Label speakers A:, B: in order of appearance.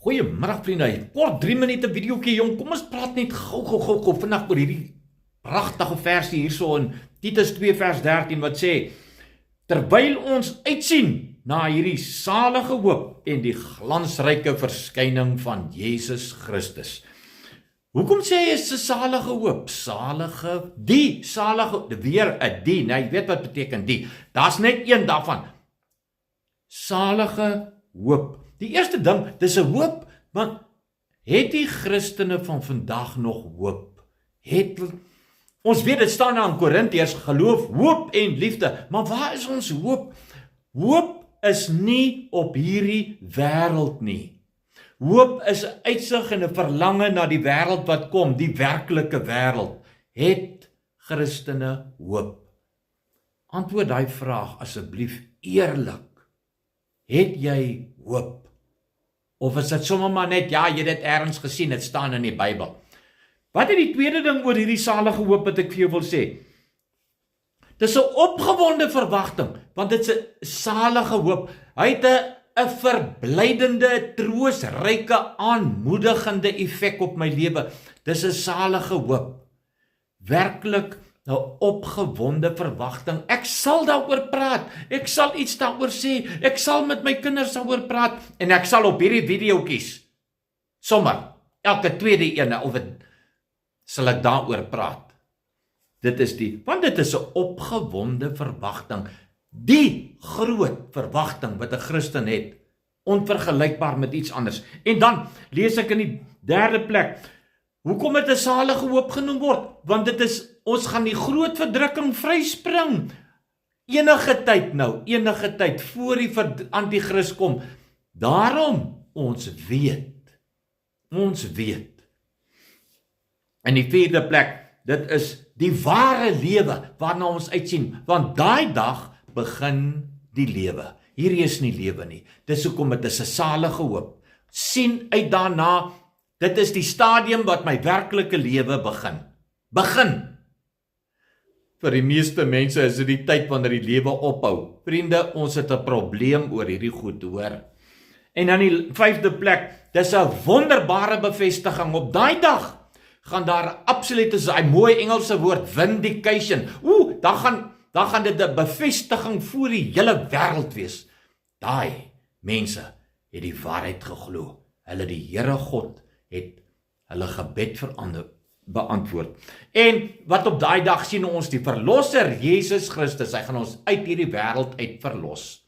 A: Goeiemiddag vriende, kort 3 minute videoetjie jong, kom ons praat net gou vandag oor hierdie pragtige versie hierso in Titus 2 vers 13 wat sê, terwyl ons uitsien na hierdie salige hoop en die glansryke verskyning van Jesus Christus. Hoekom sê hy is 'n salige hoop? Weer 'n die, nou jy weet wat beteken die. Daar's net een daarvan. Salige hoop. Die eerste ding, dis 'n hoop, want het die Christene van vandag nog hoop? Ons weet, dit staan daar in Korintiërs, geloof, hoop en liefde, maar waar is ons hoop? Hoop is nie op hierdie wêreld nie. Hoop is 'n uitsig en 'n verlange na die wêreld wat kom, die werklike wêreld. Het Christene hoop? Antwoord daai vraag asseblief eerlik. Het jy hoop? Of is dit sommer maar net, ja, jy het dit ergens gesien, dit staan in die Bybel. Wat is die tweede ding oor hierdie salige hoop wat ek vir jou wil sê? Dis 'n opgewonde verwagting, want dit is 'n salige hoop. Hy het 'n verblydende, troosryke, aanmoedigende effek op my lewe. Dis 'n salige hoop. Werklik 'n opgewonde verwagting. Ek sal daaroor praat. Ek sal iets daaroor sê. Ek sal met my kinders daaroor praat en ek sal op hierdie videoetjies sommer elke tweede ene of dit sal ek daaroor praat. Want dit is 'n opgewonde verwagting. Die groot verwagting wat 'n Christen het, onvergelykbaar met iets anders. En dan lees ek in die derde plek, hoekom het 'n salige hoop genoem word? Want dit is, ons gaan die groot verdrukking vryspring. Enige tyd voor die antichrist kom. Daarom, ons weet. In die vierde plek, dit is die ware lewe waarna ons uitsien, want daai dag begin die lewe. Hierdie is nie lewe nie. Dis hoekom dit is 'n salige hoop. Sien uit daarna, dit is die stadium wat my werklike lewe begin. Vir die meeste mense is dit die tyd wanneer die lewe ophou. Vriende, ons het 'n probleem oor hierdie goed, hoor. En dan die vyfde plek, dis 'n wonderbare bevestiging. Op daai dag gaan daar absoluut, is 'n mooi Engelse woord, vindication. Dan gaan dit 'n bevestiging vir die hele wêreld wees. Daai mense het die waarheid geglo. Die Here God het hulle gebed beantwoord. En wat op daai dag sien ons, die verlosser Jesus Christus, hy gaan ons uit hierdie wêreld uit verlos.